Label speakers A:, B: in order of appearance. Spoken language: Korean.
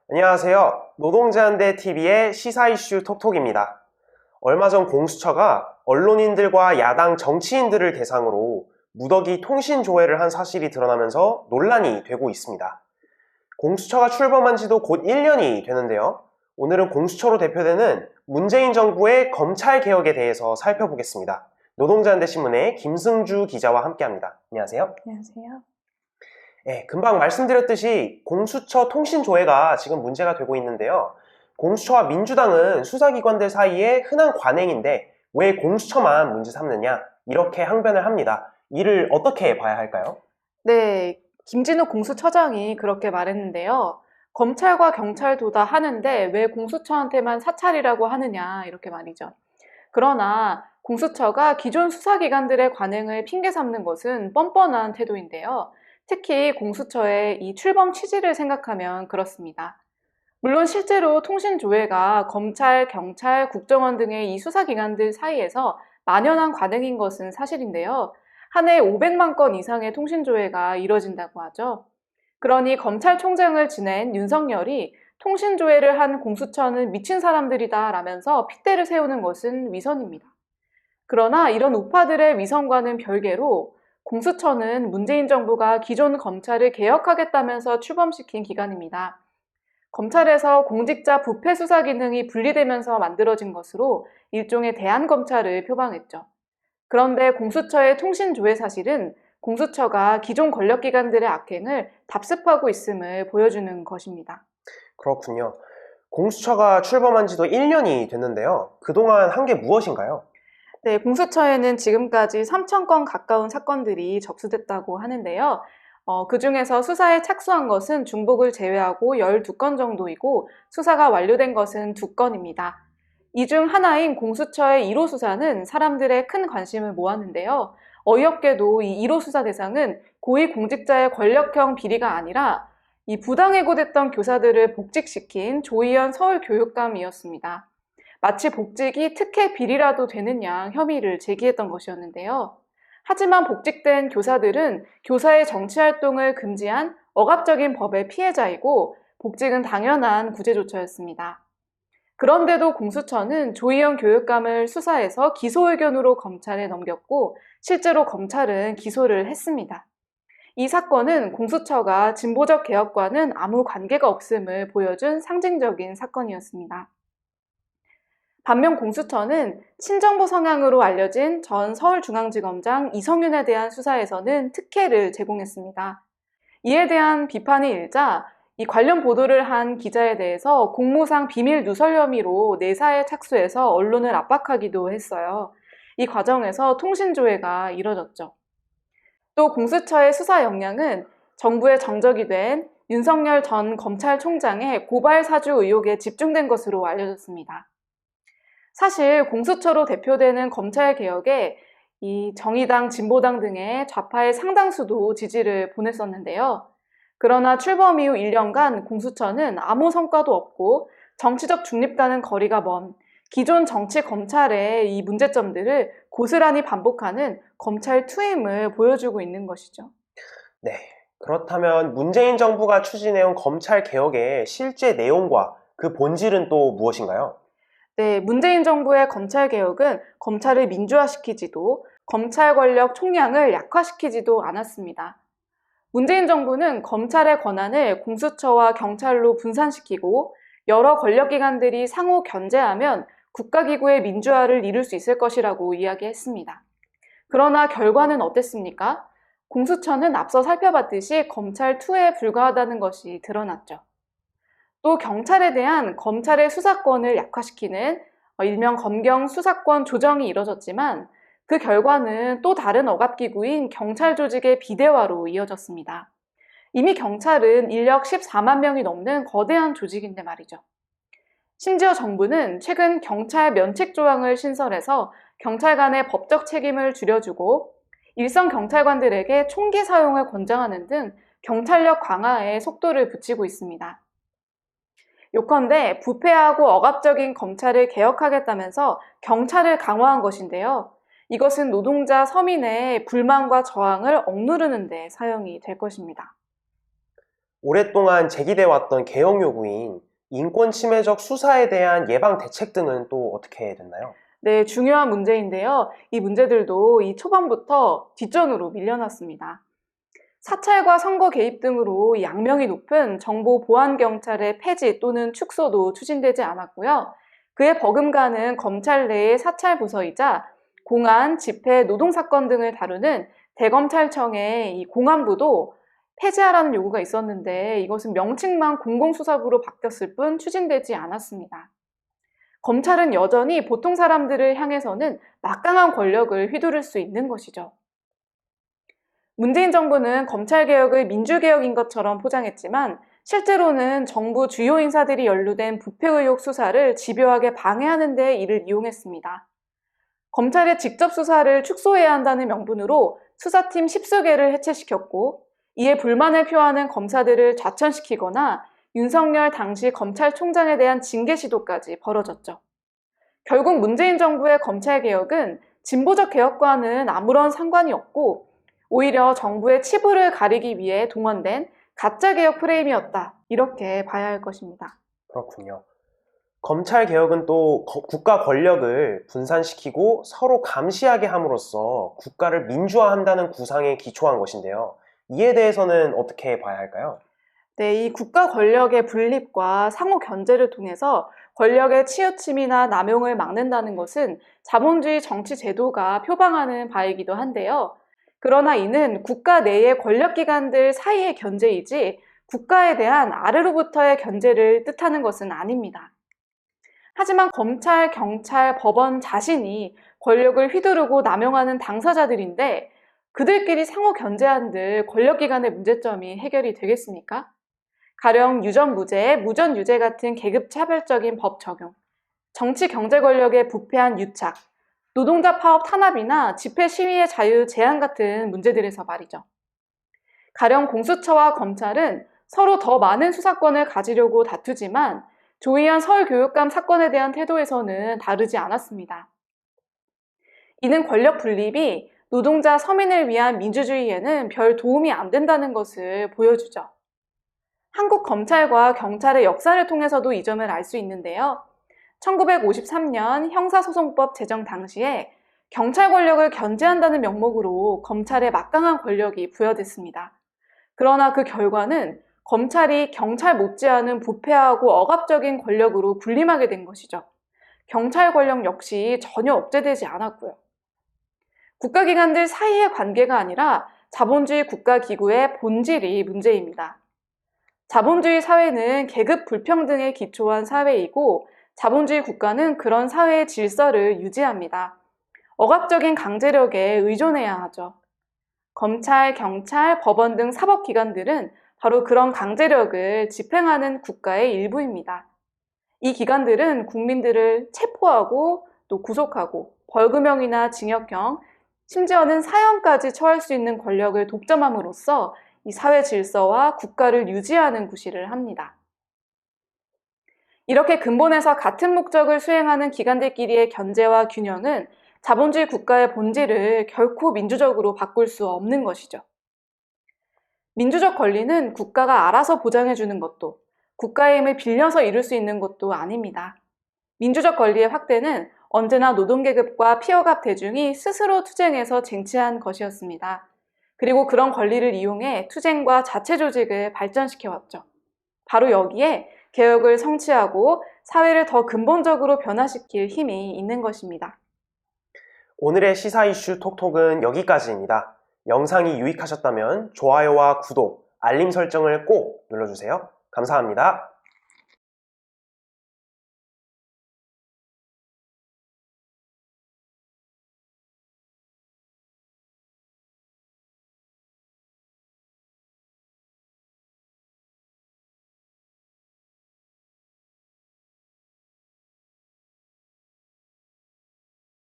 A: 안녕하세요. 노동자연대 TV의 시사 이슈 톡톡입니다. 얼마 전 공수처가 언론인들과 야당 정치인들을 대상으로 무더기 통신 조회를 한 사실이 드러나면서 논란이 되고 있습니다. 공수처가 출범한 지도 곧 1년이 되는데요. 오늘은 공수처로 대표되는 문재인 정부의 검찰 개혁에 대해서 살펴보겠습니다. 노동자연대 신문의 김승주 기자와 함께합니다. 안녕하세요.
B: 안녕하세요.
A: 네, 금방 말씀드렸듯이 공수처 통신 조회가 지금 문제가 되고 있는데요. 공수처와 민주당은 수사기관들 사이에 흔한 관행인데 왜 공수처만 문제 삼느냐 이렇게 항변을 합니다. 이를 어떻게 봐야 할까요?
B: 네, 김진욱 공수처장이 그렇게 말했는데요. 검찰과 경찰도 다 하는데 왜 공수처한테만 사찰이라고 하느냐 이렇게 말이죠. 그러나 공수처가 기존 수사기관들의 관행을 핑계 삼는 것은 뻔뻔한 태도인데요. 특히 공수처의 이 출범 취지를 생각하면 그렇습니다. 물론 실제로 통신조회가 검찰, 경찰, 국정원 등의 이 수사기관들 사이에서 만연한 관행인 것은 사실인데요. 한 해 500만 건 이상의 통신조회가 이뤄진다고 하죠. 그러니 검찰총장을 지낸 윤석열이 통신조회를 한 공수처는 미친 사람들이다 라면서 핏대를 세우는 것은 위선입니다. 그러나 이런 우파들의 위선과는 별개로 공수처는 문재인 정부가 기존 검찰을 개혁하겠다면서 출범시킨 기관입니다. 검찰에서 공직자 부패 수사 기능이 분리되면서 만들어진 것으로 일종의 대한검찰을 표방했죠. 그런데 공수처의 통신조회 사실은 공수처가 기존 권력기관들의 악행을 답습하고 있음을 보여주는 것입니다.
A: 그렇군요. 공수처가 출범한 지도 1년이 됐는데요. 그동안 한 게 무엇인가요?
B: 네, 공수처에는 지금까지 3,000건 가까운 사건들이 접수됐다고 하는데요. 그 중에서 수사에 착수한 것은 중복을 제외하고 12건 정도이고 수사가 완료된 것은 2건입니다. 이 중 하나인 공수처의 1호 수사는 사람들의 큰 관심을 모았는데요. 어이없게도 이 1호 수사 대상은 고위공직자의 권력형 비리가 아니라 이 부당해고됐던 교사들을 복직시킨 조희연 서울교육감이었습니다. 마치 복직이 특혜 비리라도 되는 양 혐의를 제기했던 것이었는데요. 하지만 복직된 교사들은 교사의 정치활동을 금지한 억압적인 법의 피해자이고 복직은 당연한 구제조처였습니다. 그런데도 공수처는 조희연 교육감을 수사해서 기소 의견으로 검찰에 넘겼고 실제로 검찰은 기소를 했습니다. 이 사건은 공수처가 진보적 개혁과는 아무 관계가 없음을 보여준 상징적인 사건이었습니다. 반면 공수처는 친정부 성향으로 알려진 전 서울중앙지검장 이성윤에 대한 수사에서는 특혜를 제공했습니다. 이에 대한 비판이 일자 이 관련 보도를 한 기자에 대해서 공무상 비밀 누설 혐의로 내사에 착수해서 언론을 압박하기도 했어요. 이 과정에서 통신조회가 이뤄졌죠. 또 공수처의 수사 역량은 정부의 정적이 된 윤석열 전 검찰총장의 고발 사주 의혹에 집중된 것으로 알려졌습니다. 사실 공수처로 대표되는 검찰개혁에 이 정의당, 진보당 등의 좌파의 상당수도 지지를 보냈었는데요. 그러나 출범 이후 1년간 공수처는 아무 성과도 없고 정치적 중립과는 거리가 먼 기존 정치 검찰의 이 문제점들을 고스란히 반복하는 검찰 투임을 보여주고 있는 것이죠.
A: 네. 그렇다면 문재인 정부가 추진해온 검찰 개혁의 실제 내용과 그 본질은 또 무엇인가요?
B: 네, 문재인 정부의 검찰개혁은 검찰을 민주화시키지도 검찰 권력 총량을 약화시키지도 않았습니다. 문재인 정부는 검찰의 권한을 공수처와 경찰로 분산시키고 여러 권력기관들이 상호 견제하면 국가기구의 민주화를 이룰 수 있을 것이라고 이야기했습니다. 그러나 결과는 어땠습니까? 공수처는 앞서 살펴봤듯이 검찰 2에 불과하다는 것이 드러났죠. 또 경찰에 대한 검찰의 수사권을 약화시키는 일명 검경 수사권 조정이 이뤄졌지만 그 결과는 또 다른 억압기구인 경찰 조직의 비대화로 이어졌습니다. 이미 경찰은 인력 14만 명이 넘는 거대한 조직인데 말이죠. 심지어 정부는 최근 경찰 면책 조항을 신설해서 경찰 간의 법적 책임을 줄여주고 일선 경찰관들에게 총기 사용을 권장하는 등 경찰력 강화에 속도를 붙이고 있습니다. 요컨대 부패하고 억압적인 검찰을 개혁하겠다면서 경찰을 강화한 것인데요. 이것은 노동자 서민의 불만과 저항을 억누르는 데 사용이 될 것입니다.
A: 오랫동안 제기돼 왔던 개혁 요구인 인권 침해적 수사에 대한 예방 대책 등은 또 어떻게 됐나요?
B: 네, 중요한 문제인데요. 이 문제들도 이 초반부터 뒷전으로 밀려났습니다. 사찰과 선거 개입 등으로 양명이 높은 정보 보안 경찰의 폐지 또는 축소도 추진되지 않았고요. 그에 버금가는 검찰 내의 사찰 부서이자 공안, 집회, 노동사건 등을 다루는 대검찰청의 이 공안부도 폐지하라는 요구가 있었는데 이것은 명칭만 공공수사부로 바뀌었을 뿐 추진되지 않았습니다. 검찰은 여전히 보통 사람들을 향해서는 막강한 권력을 휘두를 수 있는 것이죠. 문재인 정부는 검찰개혁을 민주개혁인 것처럼 포장했지만 실제로는 정부 주요 인사들이 연루된 부패 의혹 수사를 집요하게 방해하는 데 이를 이용했습니다. 검찰의 직접 수사를 축소해야 한다는 명분으로 수사팀 10수 개를 해체시켰고 이에 불만을 표하는 검사들을 좌천시키거나 윤석열 당시 검찰총장에 대한 징계 시도까지 벌어졌죠. 결국 문재인 정부의 검찰개혁은 진보적 개혁과는 아무런 상관이 없고 오히려 정부의 치부를 가리기 위해 동원된 가짜개혁 프레임이었다. 이렇게 봐야 할 것입니다.
A: 그렇군요. 검찰 개혁은 또 국가 권력을 분산시키고 서로 감시하게 함으로써 국가를 민주화한다는 구상에 기초한 것인데요. 이에 대해서는 어떻게 봐야 할까요?
B: 네, 이 국가 권력의 분립과 상호 견제를 통해서 권력의 치우침이나 남용을 막는다는 것은 자본주의 정치 제도가 표방하는 바이기도 한데요. 그러나 이는 국가 내의 권력기관들 사이의 견제이지 국가에 대한 아래로부터의 견제를 뜻하는 것은 아닙니다. 하지만 검찰, 경찰, 법원 자신이 권력을 휘두르고 남용하는 당사자들인데 그들끼리 상호 견제한들 권력기관의 문제점이 해결이 되겠습니까? 가령 유전무죄, 무전유죄 같은 계급차별적인 법 적용, 정치 경제 권력의 부패한 유착, 노동자 파업 탄압이나 집회 시위의 자유 제한 같은 문제들에서 말이죠. 가령 공수처와 검찰은 서로 더 많은 수사권을 가지려고 다투지만 조희연 서울교육감 사건에 대한 태도에서는 다르지 않았습니다. 이는 권력 분립이 노동자 서민을 위한 민주주의에는 별 도움이 안 된다는 것을 보여주죠. 한국 검찰과 경찰의 역사를 통해서도 이 점을 알 수 있는데요. 1953년 형사소송법 제정 당시에 경찰 권력을 견제한다는 명목으로 검찰에 막강한 권력이 부여됐습니다. 그러나 그 결과는 검찰이 경찰 못지않은 부패하고 억압적인 권력으로 군림하게 된 것이죠. 경찰 권력 역시 전혀 억제되지 않았고요. 국가기관들 사이의 관계가 아니라 자본주의 국가기구의 본질이 문제입니다. 자본주의 사회는 계급 불평등에 기초한 사회이고 자본주의 국가는 그런 사회의 질서를 유지합니다. 억압적인 강제력에 의존해야 하죠. 검찰, 경찰, 법원 등 사법기관들은 바로 그런 강제력을 집행하는 국가의 일부입니다. 이 기관들은 국민들을 체포하고 또 구속하고 벌금형이나 징역형, 심지어는 사형까지 처할 수 있는 권력을 독점함으로써 이 사회 질서와 국가를 유지하는 구실을 합니다. 이렇게 근본에서 같은 목적을 수행하는 기관들끼리의 견제와 균형은 자본주의 국가의 본질을 결코 민주적으로 바꿀 수 없는 것이죠. 민주적 권리는 국가가 알아서 보장해주는 것도 국가의 힘을 빌려서 이룰 수 있는 것도 아닙니다. 민주적 권리의 확대는 언제나 노동계급과 피어갑 대중이 스스로 투쟁해서 쟁취한 것이었습니다. 그리고 그런 권리를 이용해 투쟁과 자체 조직을 발전시켜왔죠. 바로 여기에 개혁을 성취하고 사회를 더 근본적으로 변화시킬 힘이 있는 것입니다.
A: 오늘의 시사 이슈 톡톡은 여기까지입니다. 영상이 유익하셨다면 좋아요와 구독, 알림 설정을 꼭 눌러주세요. 감사합니다.